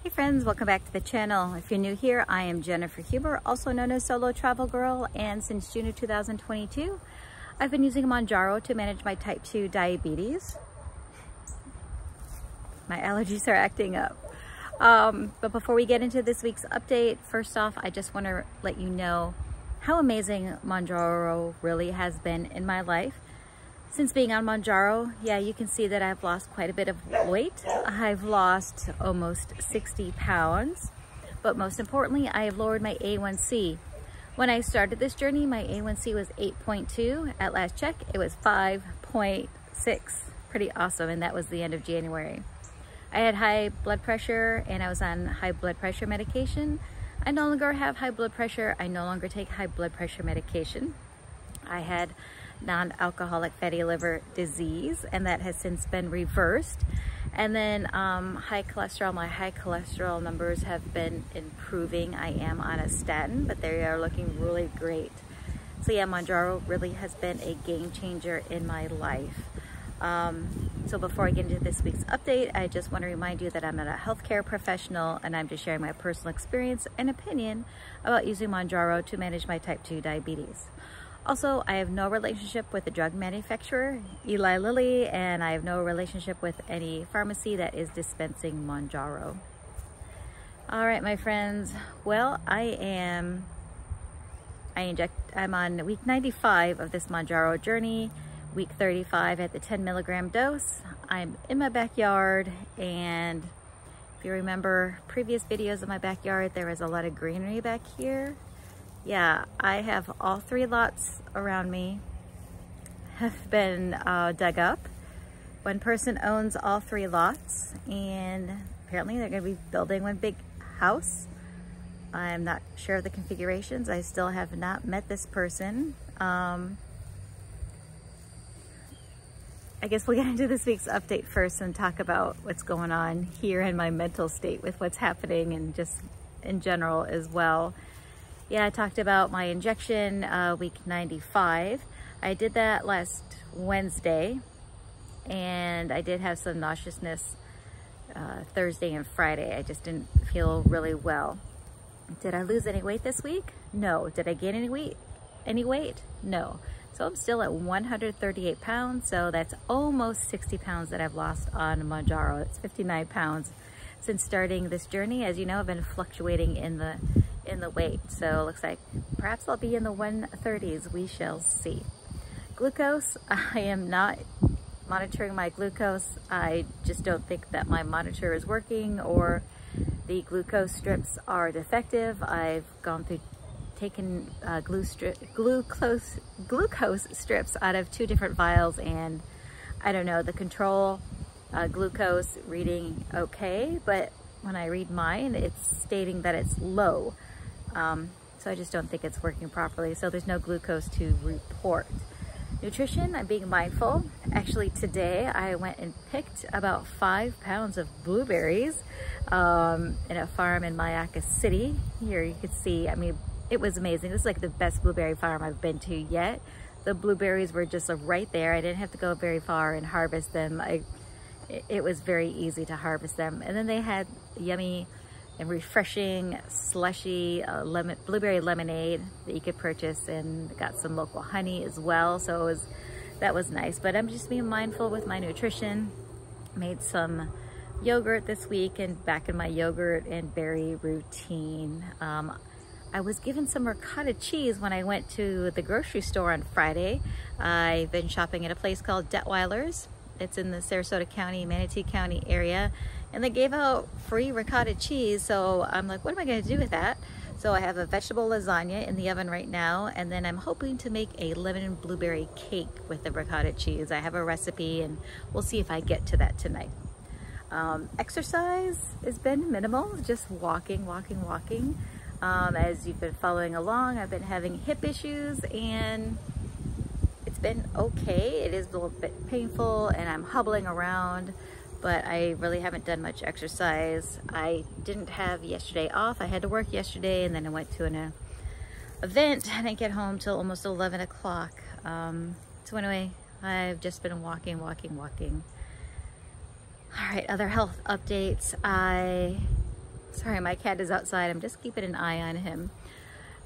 Hey friends, welcome back to the channel. If you're new here, I am Jennifer Huber, also known as Solo Travel Girl, and since June of 2022, I've been using Mounjaro to manage my type 2 diabetes. My allergies are acting up. But before we get into this week's update, first off, I just want to let you know how amazing Mounjaro really has been in my life. Since being on Mounjaro, yeah, you can see that I've lost quite a bit of weight. I've lost almost 60 pounds, but most importantly, I have lowered my A1C. When I started this journey, my A1C was 8.2. At last check, it was 5.6. Pretty awesome, and that was the end of January. I had high blood pressure, and I was on high blood pressure medication. I no longer have high blood pressure. I no longer take high blood pressure medication. I had non-alcoholic fatty liver disease, and that has since been reversed. And then high cholesterol, my high cholesterol numbers have been improving. I am on a statin, but they are looking really great. So yeah, Mounjaro really has been a game changer in my life. So before I get into this week's update, I just want to remind you that I'm not a healthcare professional, and I'm just sharing my personal experience and opinion about using Mounjaro to manage my type 2 diabetes. Also, I have no relationship with the drug manufacturer, Eli Lilly, and I have no relationship with any pharmacy that is dispensing Mounjaro. All right, my friends. Well, I'm on week 95 of this Mounjaro journey, week 35 at the 10 milligram dose. I'm in my backyard, and if you remember previous videos of my backyard, there was a lot of greenery back here. Yeah, I have all 3 lots around me have been dug up. One person owns all 3 lots, and apparently they're going to be building one big house. I'm not sure of the configurations. I still have not met this person. I guess we'll get into this week's update first and talk about what's going on here in my mental state with what's happening and just in general as well. Yeah, I talked about my injection week 95. I did that last Wednesday, and I did have some nauseousness Thursday and Friday. I just didn't feel really well. Did I lose any weight this week? No. Did I gain any weight? No. So I'm still at 138 pounds, so that's almost 60 pounds that I've lost on Mounjaro. It's 59 pounds since starting this journey. As you know, I've been fluctuating in the weight, so it looks like perhaps I'll be in the 130s. We shall see. Glucose, I am not monitoring my glucose. I just don't think that my monitor is working, or the glucose strips are defective. I've gone through taken glucose strips out of 2 different vials, and I don't know, the control glucose reading okay, but when I read mine, it's stating that it's low. So I just don't think it's working properly. So there's no glucose to report. Nutrition, I'm being mindful. Actually, today I went and picked about 5 pounds of blueberries in a farm in Mayaca City. Here you can see, I mean, it was amazing. This is like the best blueberry farm I've been to yet. The blueberries were just right there. I didn't have to go very far and harvest them. It was very easy to harvest them. And then they had yummy and refreshing slushy blueberry lemonade that you could purchase, and got some local honey as well. So that was nice. But I'm just being mindful with my nutrition. Made some yogurt this week, and back in my yogurt and berry routine. I was given some ricotta cheese when I went to the grocery store on Friday. I've been shopping at a place called Detweiler's. It's in the Sarasota County, Manatee County area, and they gave out free ricotta cheese. So I'm like, what am I going to do with that? So I have a vegetable lasagna in the oven right now, and then I'm hoping to make a lemon and blueberry cake with the ricotta cheese. I have a recipe, and we'll see if I get to that tonight. Exercise has been minimal, just walking. As you've been following along, I've been having hip issues, and it's been okay. It is a little bit painful, and I'm hobbling around, but I really haven't done much exercise. I didn't have yesterday off. I had to work yesterday, and then I went to an event. I didn't get home till almost 11 o'clock. So anyway, I've just been walking. All right, other health updates. I Sorry, my cat is outside. I'm just keeping an eye on him.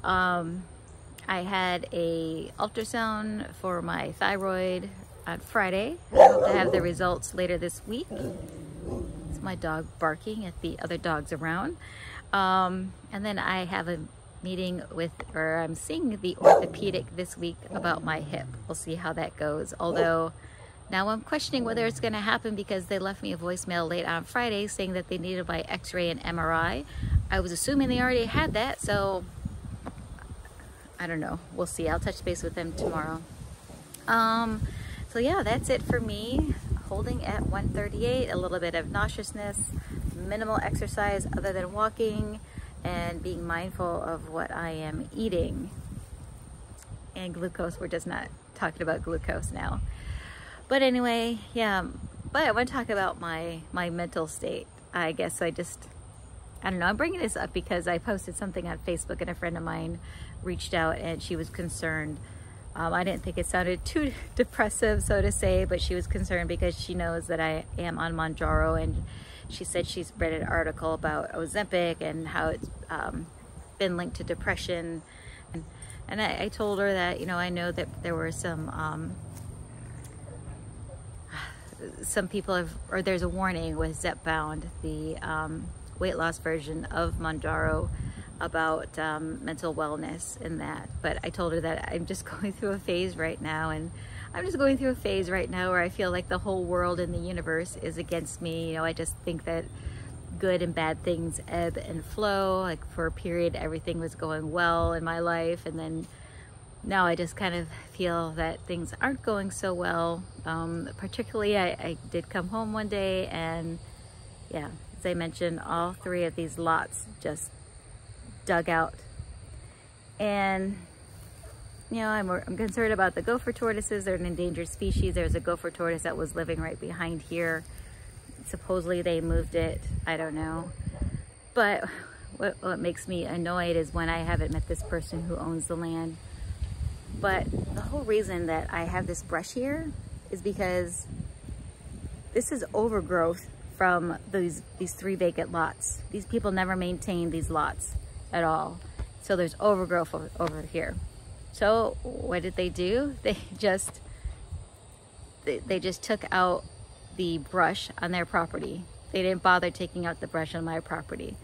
I had a ultrasound for my thyroid on Friday. I hope to have the results later this week. It's my dog barking at the other dogs around. And then I have a meeting with, or I'm seeing the orthopedic this week about my hip. We'll see how that goes. Although now I'm questioning whether it's going to happen because they left me a voicemail late on Friday saying that they needed my x-ray and MRI. I was assuming they already had that, so I don't know. We'll see. I'll touch base with them tomorrow. So yeah, that's it for me. Holding at 138, a little bit of nauseousness, minimal exercise other than walking, and being mindful of what I am eating. And glucose, we're just not talking about glucose now. But anyway, yeah, but I want to talk about my mental state. I guess I don't know, I'm bringing this up because I posted something on Facebook and a friend of mine reached out and she was concerned. I didn't think it sounded too depressive, so to say, but she was concerned because she knows that I am on Mounjaro, and she said she's read an article about Ozempic and how it's been linked to depression. And I told her that, you know, I know that there were some people have, or there's a warning with Zepbound, the weight loss version of Mounjaro, about mental wellness and that. But I told her that I'm just going through a phase right now, and I'm just going through a phase right now where I feel like the whole world and the universe is against me. You know, I just think that good and bad things ebb and flow. Like for a period, everything was going well in my life, and then now I just kind of feel that things aren't going so well. Particularly, I did come home one day, and yeah, as I mentioned, all three of these lots just dug out. And you know, I'm concerned about the gopher tortoises. They're an endangered species. There's a gopher tortoise that was living right behind here. Supposedly they moved it. I don't know. But what makes me annoyed is when I haven't met this person who owns the land. But the whole reason that I have this brush here is because this is overgrowth from these three vacant lots. These people never maintained these lots at all. So there's overgrowth over here. So what did they do? They just took out the brush on their property. They didn't bother taking out the brush on my property.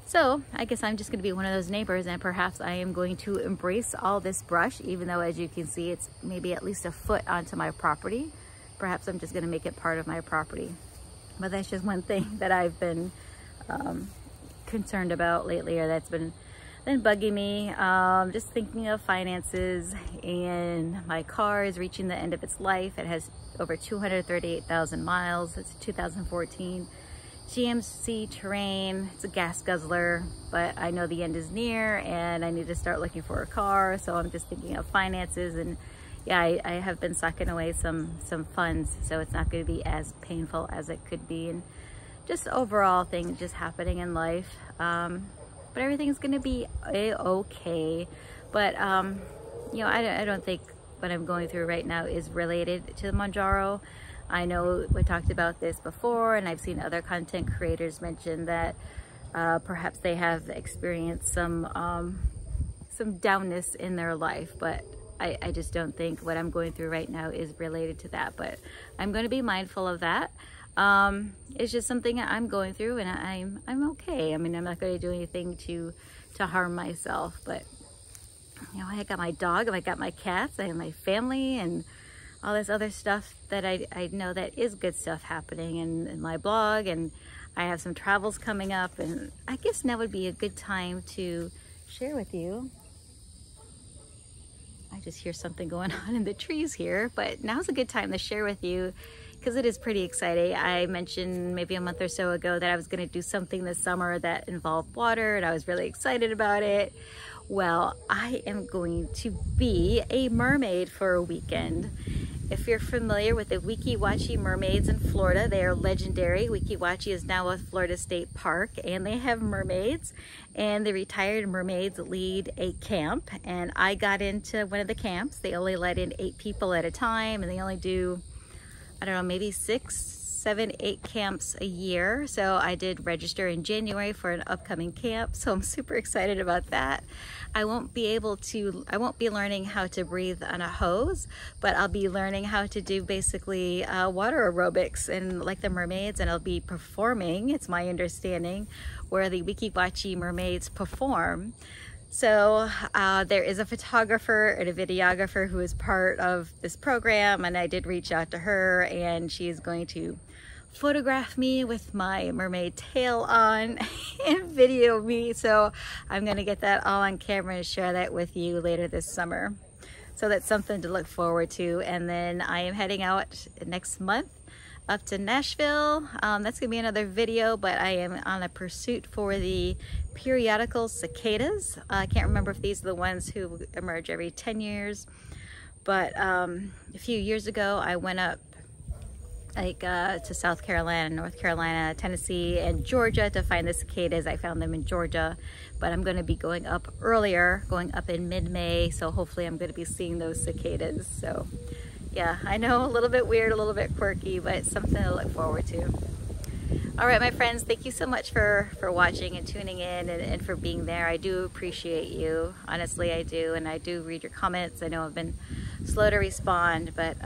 So I guess I'm just going to be one of those neighbors, and perhaps I am going to embrace all this brush, even though, as you can see, it's maybe at least a foot onto my property. Perhaps I'm just going to make it part of my property. But that's just one thing that I've been concerned about lately, or that's been bugging me. Just thinking of finances, and my car is reaching the end of its life. It has over 238,000 miles. It's a 2014 GMC Terrain. It's a gas guzzler, but I know the end is near and I need to start looking for a car. So I'm just thinking of finances, and yeah, I have been sucking away some funds, so it's not going to be as painful as it could be, and just overall things just happening in life. But everything's going to be okay. But you know, I don't think what I'm going through right now is related to the Mounjaro. I know we talked about this before, and I've seen other content creators mention that perhaps they have experienced some downness in their life, but I just don't think what I'm going through right now is related to that. But I'm going to be mindful of that. It's just something I'm going through, and I'm okay. I mean, I'm not going to do anything to harm myself, but you know, I got my dog, I got my cats, I have my family, and all this other stuff that I know that is good stuff happening in my blog, and I have some travels coming up, and I guess now would be a good time to share with you. I just hear something going on in the trees here, but now's a good time to share with you because it is pretty exciting. I mentioned maybe a month or so ago that I was going to do something this summer that involved water, and I was really excited about it. Well, I am going to be a mermaid for a weekend. If you're familiar with the Weeki Wachee mermaids in Florida, they are legendary. Weeki Wachee is now a Florida State Park, and they have mermaids, and the retired mermaids lead a camp, and I got into one of the camps. They only let in 8 people at a time, and they only do, I don't know, maybe 6 7-8 camps a year. So I did register in January for an upcoming camp, so I'm super excited about that. I won't be learning how to breathe on a hose, but I'll be learning how to do basically water aerobics and like the mermaids, and I'll be performing, it's my understanding, where the Wikiwachi mermaids perform. So there is a photographer and a videographer who is part of this program, and I did reach out to her, and she is going to photograph me with my mermaid tail on and video me. So I'm going to get that all on camera and share that with you later this summer. So that's something to look forward to. And then I am heading out next month up to Nashville. That's gonna be another video, but I am on a pursuit for the periodical cicadas. I can't remember if these are the ones who emerge every 10 years, but a few years ago I went up to South Carolina, North Carolina, Tennessee, and Georgia to find the cicadas. I found them in Georgia, but I'm gonna be going up earlier, going up in mid-May, so hopefully I'm gonna be seeing those cicadas. So yeah, I know, a little bit weird, a little bit quirky, but it's something to look forward to. All right, my friends, thank you so much for watching and tuning in and for being there. I do appreciate you. Honestly, I do, and I do read your comments. I know I've been slow to respond, but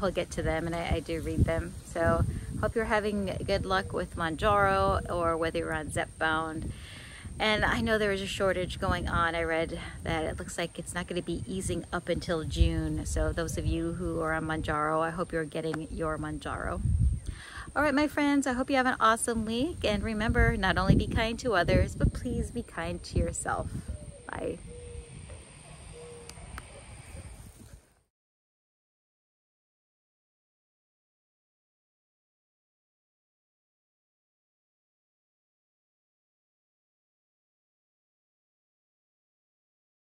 we'll get to them, and I do read them. So hope you're having good luck with Mounjaro, or whether you're on zepbound. And I know there is a shortage going on. I read that it looks like it's not going to be easing up until June. So those of you who are on Mounjaro, I hope you're getting your Mounjaro. All right, my friends, I hope you have an awesome week. And remember, not only be kind to others, but please be kind to yourself. Bye.